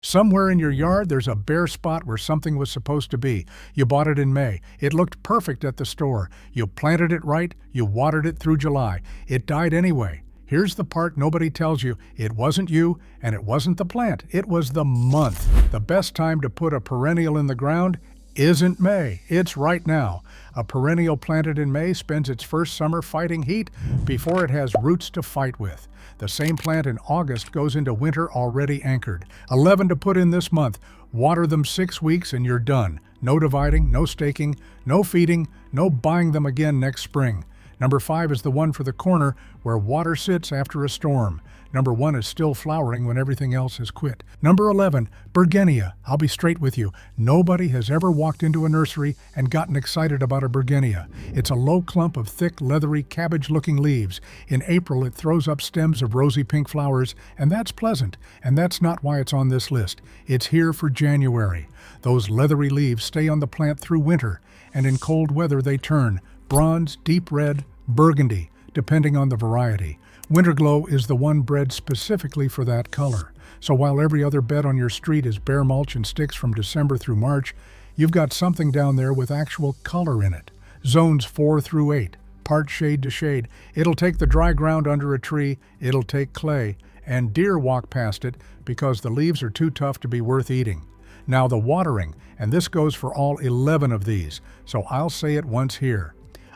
Somewhere in your yard there's a bare spot where something was supposed to be. You bought it in May. It looked perfect at the store. You planted it right, you watered it through July. It died anyway. Here's the part nobody tells you. It wasn't you, and it wasn't the plant. It was the month. The best time to put a perennial in the ground isn't May. It's right now. A perennial planted in May spends its first summer fighting heat before it has roots to fight with. The same plant in August goes into winter already anchored. 11 to put in this month. Water them 6 weeks and you're done. No dividing, no staking, no feeding, no buying them again next spring. Number 5 is the one for the corner where water sits after a storm. Number 1 is still flowering when everything else has quit. Number 11, Bergenia. I'll be straight with you. Nobody has ever walked into a nursery and gotten excited about a Bergenia. It's a low clump of thick, leathery, cabbage-looking leaves. In April, it throws up stems of rosy pink flowers, and that's pleasant. And that's not why it's on this list. It's here for January. Those leathery leaves stay on the plant through winter, and in cold weather they turn bronze, deep red, burgundy, depending on the variety. Winterglow is the one bred specifically for that color. So while every other bed on your street is bare mulch and sticks from December through March, you've got something down there with actual color in it. Zones 4 through 8, part shade to shade. It'll take the dry ground under a tree, it'll take clay, and deer walk past it because the leaves are too tough to be worth eating. Now the watering, and this goes for all 11 of these, so I'll say it once here.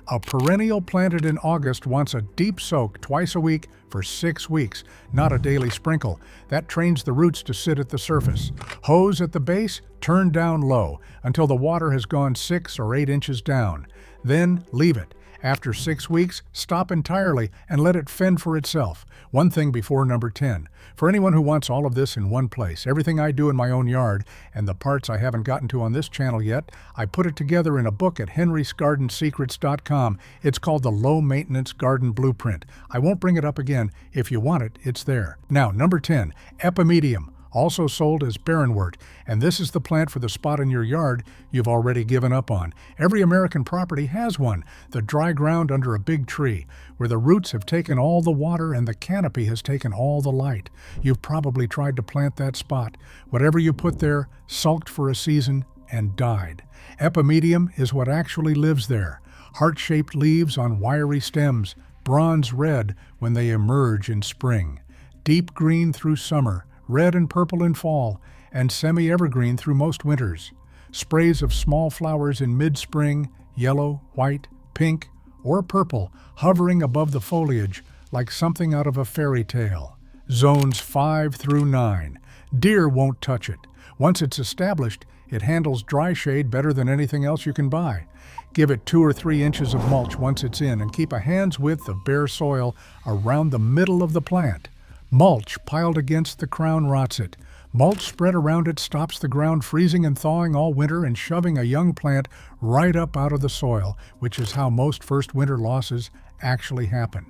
A perennial planted in August wants a deep soak twice a week for 6 weeks, not a daily sprinkle. That trains the roots to sit at the surface. Hose at the base, turn down low until the water has gone 6 or 8 inches down. Then leave it. After 6 weeks, stop entirely and let it fend for itself. One thing before number 10. For anyone who wants all of this in one place, everything I do in my own yard, and the parts I haven't gotten to on this channel yet, I put it together in a book at henrysgardensecrets.com. It's called the Low Maintenance Garden Blueprint. I won't bring it up again. If you want it, it's there. Now, number 10, Epimedium. Also sold as Leadwort, and this is the plant for the spot in your yard you've already given up on. Every American property has one, the dry ground under a big tree, where the roots have taken all the water and the canopy has taken all the light. You've probably tried to plant that spot. Whatever you put there sulked for a season and died. Epimedium is what actually lives there. Heart-shaped leaves on wiry stems, bronze red when they emerge in spring, deep green through summer, red and purple in fall, and semi-evergreen through most winters. Sprays of small flowers in mid-spring, yellow, white, pink, or purple, hovering above the foliage like something out of a fairy tale. Zones 5 through 9. Deer won't touch it. Once it's established, it handles dry shade better than anything else you can buy. Give it 2 or 3 inches of mulch once it's in, and keep a hand's width of bare soil around the middle of the plant. Mulch piled against the crown rots it. Mulch spread around it stops the ground freezing and thawing all winter and shoving a young plant right up out of the soil, which is how most first winter losses actually happen.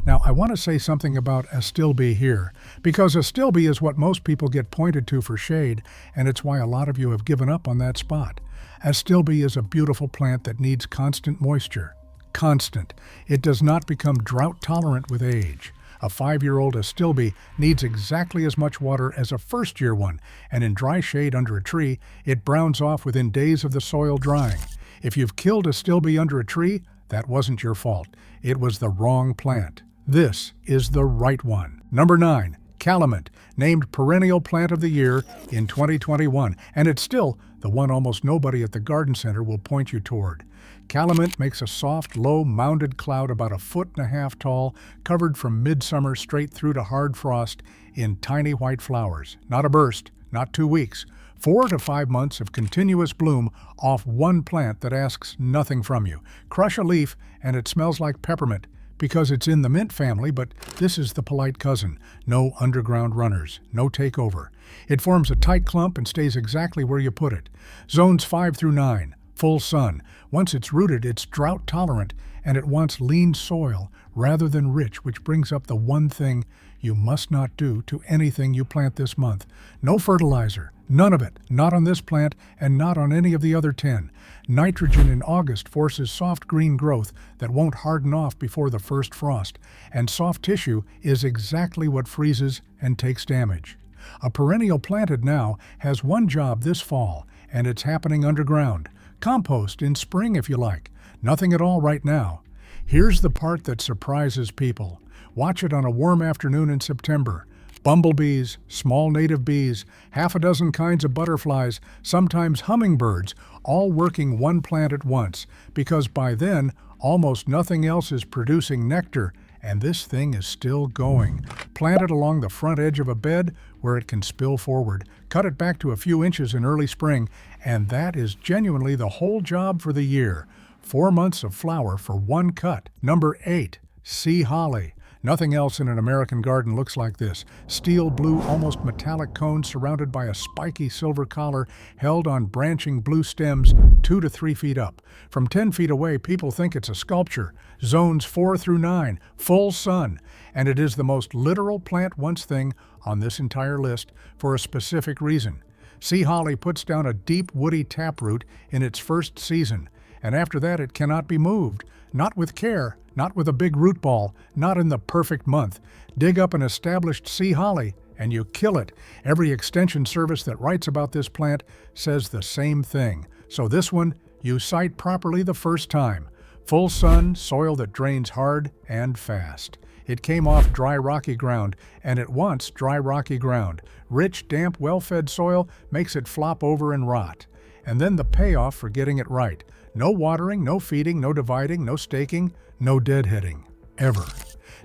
Now, I want to say something about Astilbe here, because Astilbe is what most people get pointed to for shade, and it's why a lot of you have given up on that spot. Astilbe is a beautiful plant that needs constant moisture. Constant. It does not become drought tolerant with age. A 5-year-old Astilbe needs exactly as much water as a first-year one, and in dry shade under a tree, it browns off within days of the soil drying. If you've killed Astilbe under a tree, that wasn't your fault. It was the wrong plant. This is the right one. Number 9, Calamint, named Perennial Plant of the Year in 2021, and it's still the one almost nobody at the garden center will point you toward. Calamint makes a soft, low, mounded cloud about 1.5 feet tall, covered from midsummer straight through to hard frost in tiny white flowers. Not a burst, not 2 weeks. 4 to 5 months of continuous bloom off one plant that asks nothing from you. Crush a leaf and it smells like peppermint because it's in the mint family, but this is the polite cousin. No underground runners, no takeover. It forms a tight clump and stays exactly where you put it. Zones 5 through 9. Full sun. Once it's rooted, it's drought tolerant, and it wants lean soil rather than rich, which brings up the one thing you must not do to anything you plant this month. No fertilizer. None of it. Not on this plant and not on any of the other 10. Nitrogen in August forces soft green growth that won't harden off before the first frost, and soft tissue is exactly what freezes and takes damage. A perennial planted now has one job this fall, and it's happening underground. Compost in spring if you like. Nothing at all right now. Here's the part that surprises people. Watch it on a warm afternoon in September. Bumblebees, small native bees, half a dozen kinds of butterflies, sometimes hummingbirds, all working one plant at once, because by then, almost nothing else is producing nectar, and this thing is still going. Plant it along the front edge of a bed where it can spill forward. Cut it back to a few inches in early spring, and that is genuinely the whole job for the year. 4 months of flower for one cut. Number 8, sea holly. Nothing else in an American garden looks like this. Steel blue, almost metallic cones surrounded by a spiky silver collar held on branching blue stems 2 to 3 feet up. From 10 feet away, people think it's a sculpture. Zones 4 through 9, full sun. And it is the most literal plant once thing on this entire list for a specific reason. Sea holly puts down a deep woody taproot in its first season, and after that it cannot be moved. Not with care, not with a big root ball, not in the perfect month. Dig up an established sea holly and you kill it. Every extension service that writes about this plant says the same thing. So this one, you site properly the first time. Full sun, soil that drains hard and fast. It came off dry rocky ground, and it wants dry rocky ground. Rich, damp, well-fed soil makes it flop over and rot. And then the payoff for getting it right. No watering, no feeding, no dividing, no staking, no deadheading. Ever.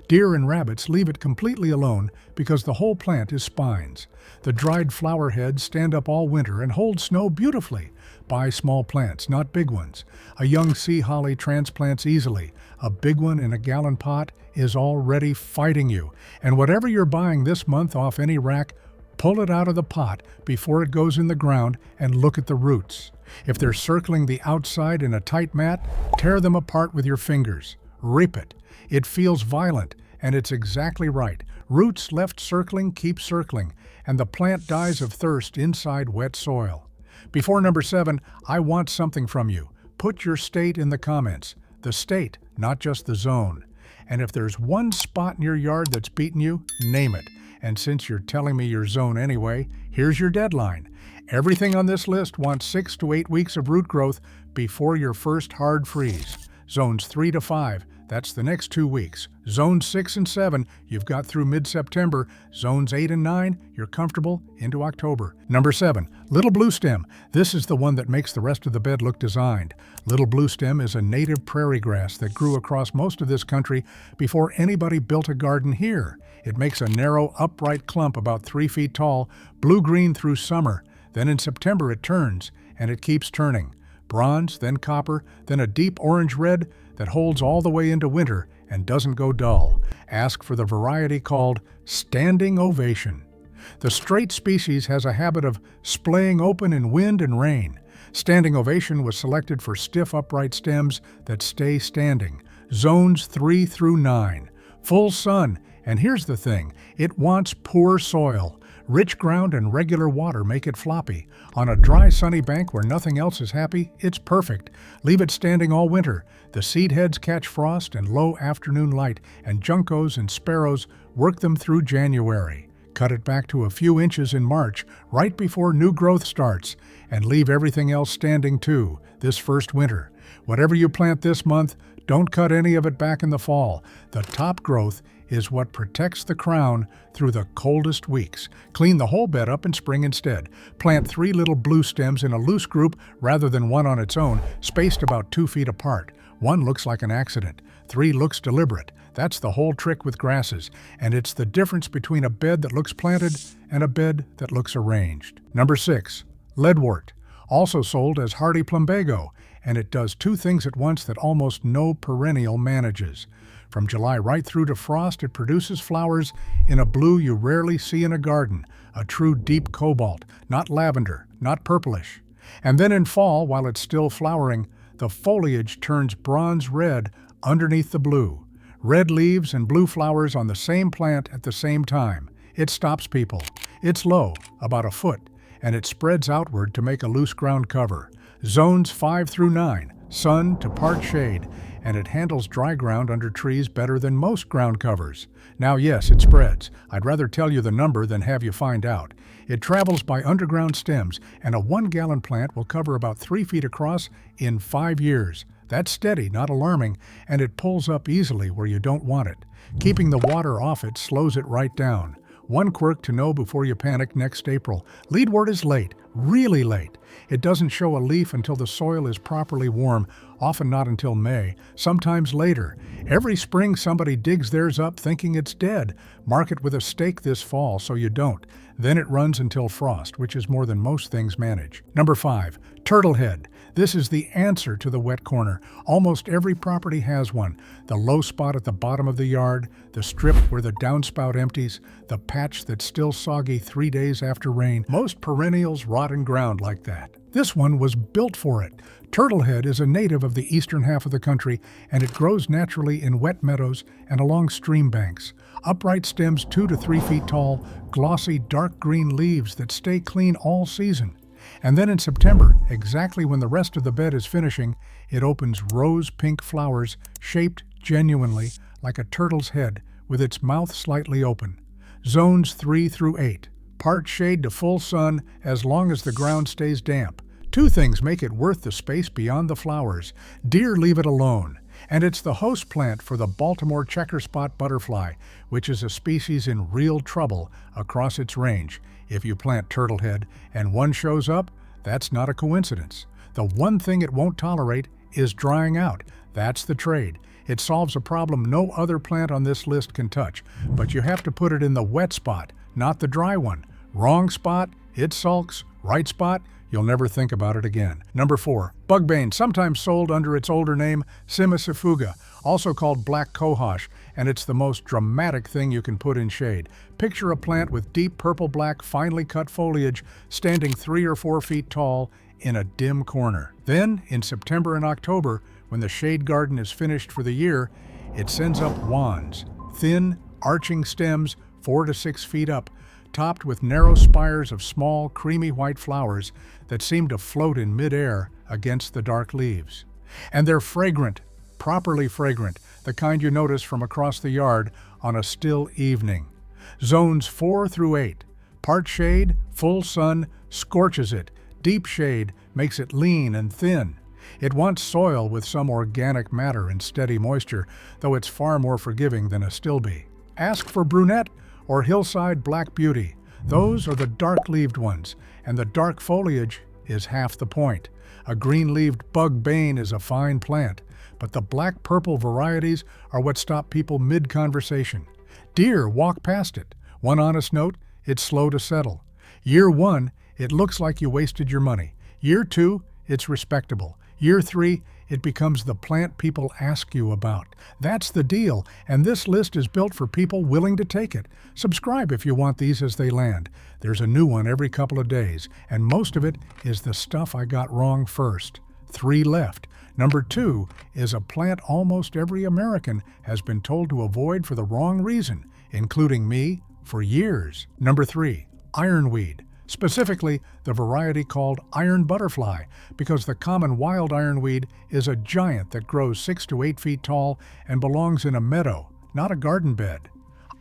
Deer and rabbits leave it completely alone because the whole plant is spines. The dried flower heads stand up all winter and hold snow beautifully. Buy small plants, not big ones. A young sea holly transplants easily. A big one in a gallon pot is already fighting you. And whatever you're buying this month off any rack, pull it out of the pot before it goes in the ground and look at the roots. If they're circling the outside in a tight mat, tear them apart with your fingers. Reap it. It feels violent, and it's exactly right. Roots left circling keep circling, and the plant dies of thirst inside wet soil. Before number 7, I want something from you. Put your state in the comments. The state, not just the zone. And if there's one spot in your yard that's beaten you, name it. And since you're telling me your zone anyway, here's your deadline. Everything on this list wants 6 to 8 weeks of root growth before your first hard freeze. Zones 3 to 5, that's the next 2 weeks. Zones 6 and 7, you've got through mid-September. Zones 8 and 9, you're comfortable into October. Number 7, little bluestem. This is the one that makes the rest of the bed look designed. Little bluestem is a native prairie grass that grew across most of this country before anybody built a garden here. It makes a narrow, upright clump about 3 feet tall, blue-green through summer. Then in September it turns, and it keeps turning. Bronze, then copper, then a deep orange-red that holds all the way into winter and doesn't go dull. Ask for the variety called Standing Ovation. The straight species has a habit of splaying open in wind and rain. Standing Ovation was selected for stiff, upright stems that stay standing. Zones 3 through 9. Full sun, and here's the thing, it wants poor soil. Rich ground and regular water make it floppy. On a dry, sunny bank where nothing else is happy, it's perfect. Leave it standing all winter. The seed heads catch frost and low afternoon light, and juncos and sparrows work them through January. Cut it back to a few inches in March, right before new growth starts, and leave everything else standing too, this first winter. Whatever you plant this month, don't cut any of it back in the fall. The top growth is what protects the crown through the coldest weeks. Clean the whole bed up in spring instead. Plant 3 little blue stems in a loose group rather than one on its own, spaced about 2 feet apart. 1 looks like an accident. 3 looks deliberate. That's the whole trick with grasses, and it's the difference between a bed that looks planted and a bed that looks arranged. Number 6, Leadwort, also sold as hardy plumbago, and it does 2 things at once that almost no perennial manages. From July right through to frost, it produces flowers in a blue you rarely see in a garden, a true deep cobalt, not lavender, not purplish. And then in fall, while it's still flowering, the foliage turns bronze red underneath the blue. Red leaves and blue flowers on the same plant at the same time. It stops people. It's low, about a foot, and it spreads outward to make a loose ground cover. Zones 5 through 9, sun to part shade, and it handles dry ground under trees better than most ground covers. Now yes, it spreads. I'd rather tell you the number than have you find out. It travels by underground stems, and a 1-gallon plant will cover about 3 feet across in 5 years. That's steady, not alarming, and it pulls up easily where you don't want it. Keeping the water off it slows it right down. One quirk to know before you panic next April. Leadwort is late, really late. It doesn't show a leaf until the soil is properly warm, often not until May, sometimes later. Every spring somebody digs theirs up thinking it's dead. Mark it with a stake this fall so you don't. Then it runs until frost, which is more than most things manage. Number 5, Turtlehead. This is the answer to the wet corner. Almost every property has one. The low spot at the bottom of the yard, the strip where the downspout empties, the patch that's still soggy 3 days after rain. Most perennials rot in ground like that. This one was built for it. Turtlehead is a native of the eastern half of the country, and it grows naturally in wet meadows and along stream banks. Upright stems 2 to 3 feet tall, glossy dark green leaves that stay clean all season. And then in September, exactly when the rest of the bed is finishing, it opens rose-pink flowers shaped genuinely like a turtle's head with its mouth slightly open. Zones 3 through 8. Part shade to full sun as long as the ground stays damp. 2 things make it worth the space beyond the flowers. Deer leave it alone. And it's the host plant for the Baltimore checker spot butterfly, which is a species in real trouble across its range. If you plant Turtlehead and one shows up, that's not a coincidence. The one thing it won't tolerate is drying out. That's the trade. It solves a problem no other plant on this list can touch, but you have to put it in the wet spot, not the dry one. Wrong spot, it sulks. Right spot, you'll never think about it again. Number 4, Bugbane, sometimes sold under its older name, Simicifuga, also called black cohosh, and it's the most dramatic thing you can put in shade. Picture a plant with deep purple-black, finely cut foliage standing 3 or 4 feet tall in a dim corner. Then, in September and October, when the shade garden is finished for the year, it sends up wands, thin, arching stems 4 to 6 feet up, topped with narrow spires of small, creamy white flowers that seem to float in midair against the dark leaves. And they're fragrant, properly fragrant, the kind you notice from across the yard on a still evening. Zones 4 through 8. Part shade, full sun, scorches it. Deep shade makes it lean and thin. It wants soil with some organic matter and steady moisture, though it's far more forgiving than Astilbe. Ask for brunette or hillside black beauty. Those are the dark-leaved ones, and the dark foliage is half the point. A green-leaved Bugbane is a fine plant, but the black-purple varieties are what stop people mid-conversation. Deer walk past it. One honest note, it's slow to settle. Year 1, it looks like you wasted your money. Year 2, it's respectable. Year 3, it becomes the plant people ask you about. That's the deal, and this list is built for people willing to take it. Subscribe if you want these as they land. There's a new one every couple of days, and most of it is the stuff I got wrong first. 3 left. Number 2 is a plant almost every American has been told to avoid for the wrong reason, including me, for years. Number 3, Ironweed. Specifically, the variety called iron butterfly, because the common wild ironweed is a giant that grows 6 to 8 feet tall and belongs in a meadow, not a garden bed.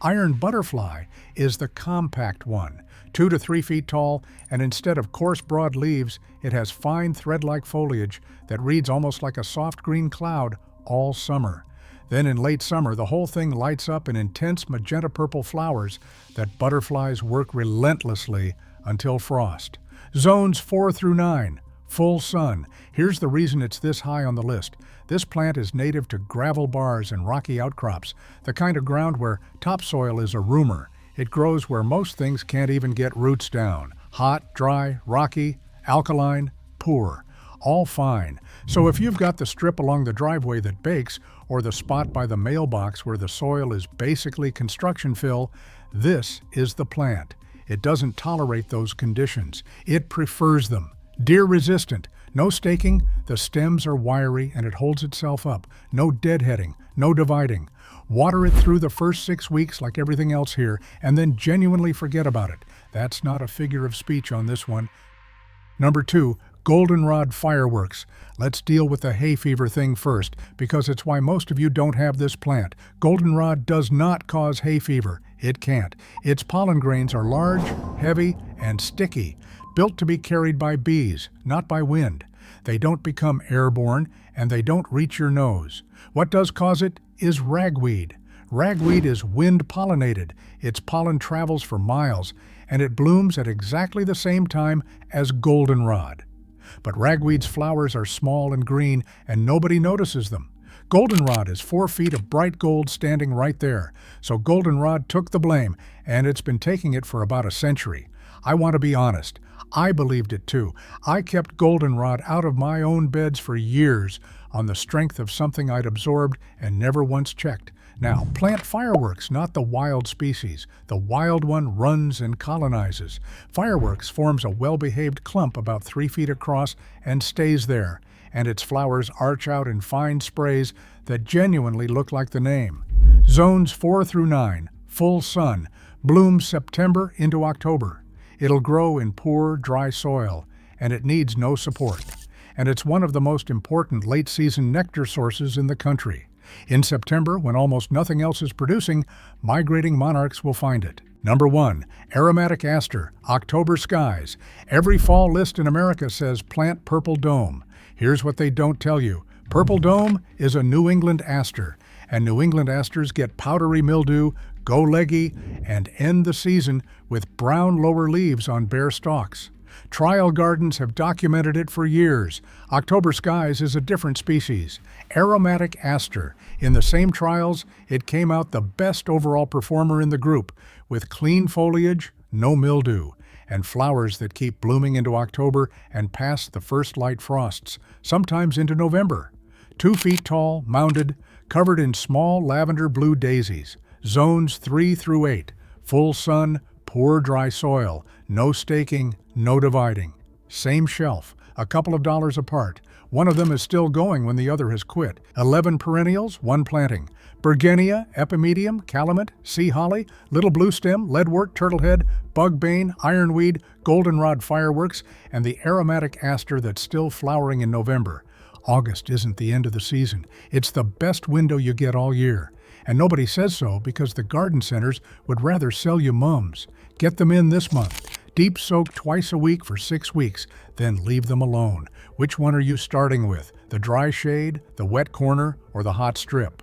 Iron butterfly is the compact one, 2 to 3 feet tall, and instead of coarse broad leaves, it has fine thread-like foliage that reads almost like a soft green cloud all summer. Then in late summer, the whole thing lights up in intense magenta-purple flowers that butterflies work relentlessly until frost. Zones 4 through 9, full sun. Here's the reason it's this high on the list. This plant is native to gravel bars and rocky outcrops, the kind of ground where topsoil is a rumor. It grows where most things can't even get roots down. Hot, dry, rocky, alkaline, poor. All fine. So if you've got the strip along the driveway that bakes, or the spot by the mailbox where the soil is basically construction fill, this is the plant. It doesn't tolerate those conditions. It prefers them. Deer resistant. No staking, the stems are wiry and it holds itself up. No deadheading, no dividing. Water it through the first 6 weeks like everything else here, and then genuinely forget about it. That's not a figure of speech on this one. Number 2, Goldenrod fireworks. Let's deal with the hay fever thing first, because it's why most of you don't have this plant. Goldenrod does not cause hay fever. It can't. Its pollen grains are large, heavy, and sticky, built to be carried by bees, not by wind. They don't become airborne, and they don't reach your nose. What does cause it is ragweed. Ragweed is wind-pollinated. Its pollen travels for miles, and it blooms at exactly the same time as goldenrod. But ragweed's flowers are small and green, and nobody notices them. Goldenrod is 4 feet of bright gold standing right there, so goldenrod took the blame, and it's been taking it for about a century. I want to be honest. I believed it too. I kept goldenrod out of my own beds for years on the strength of something I'd absorbed and never once checked. Now, plant fireworks, not the wild species. The wild one runs and colonizes. Fireworks forms a well-behaved clump about 3 feet across and stays there, and its flowers arch out in fine sprays that genuinely look like the name. Zones 4 through 9, full sun, blooms September into October. It'll grow in poor, dry soil, and it needs no support. And it's one of the most important late-season nectar sources in the country. In September, when almost nothing else is producing, migrating monarchs will find it. Number 1, Aromatic Aster, October skies. Every fall list in America says plant purple dome. Here's what they don't tell you. Purple dome is a New England aster, and New England asters get powdery mildew, go leggy, and end the season with brown lower leaves on bare stalks. Trial gardens have documented it for years. October skies is a different species, Aromatic Aster. In the same trials, it came out the best overall performer in the group, with clean foliage, no mildew, and flowers that keep blooming into October and past the first light frosts, sometimes into November. 2 feet tall, mounded, covered in small lavender blue daisies. Zones 3 through 8, full sun, poor dry soil, no staking, no dividing. Same shelf, a couple of dollars apart. One of them is still going when the other has quit. 11 perennials, 1 planting. Bergenia, Epimedium, Calamint, sea holly, little bluestem, leadwort, turtlehead, bugbane, ironweed, goldenrod fireworks, and the aromatic aster that's still flowering in November. August isn't the end of the season. It's the best window you get all year. And nobody says so because the garden centers would rather sell you mums. Get them in this month. Deep soak twice a week for 6 weeks, then leave them alone. Which one are you starting with? The dry shade, the wet corner, or the hot strip?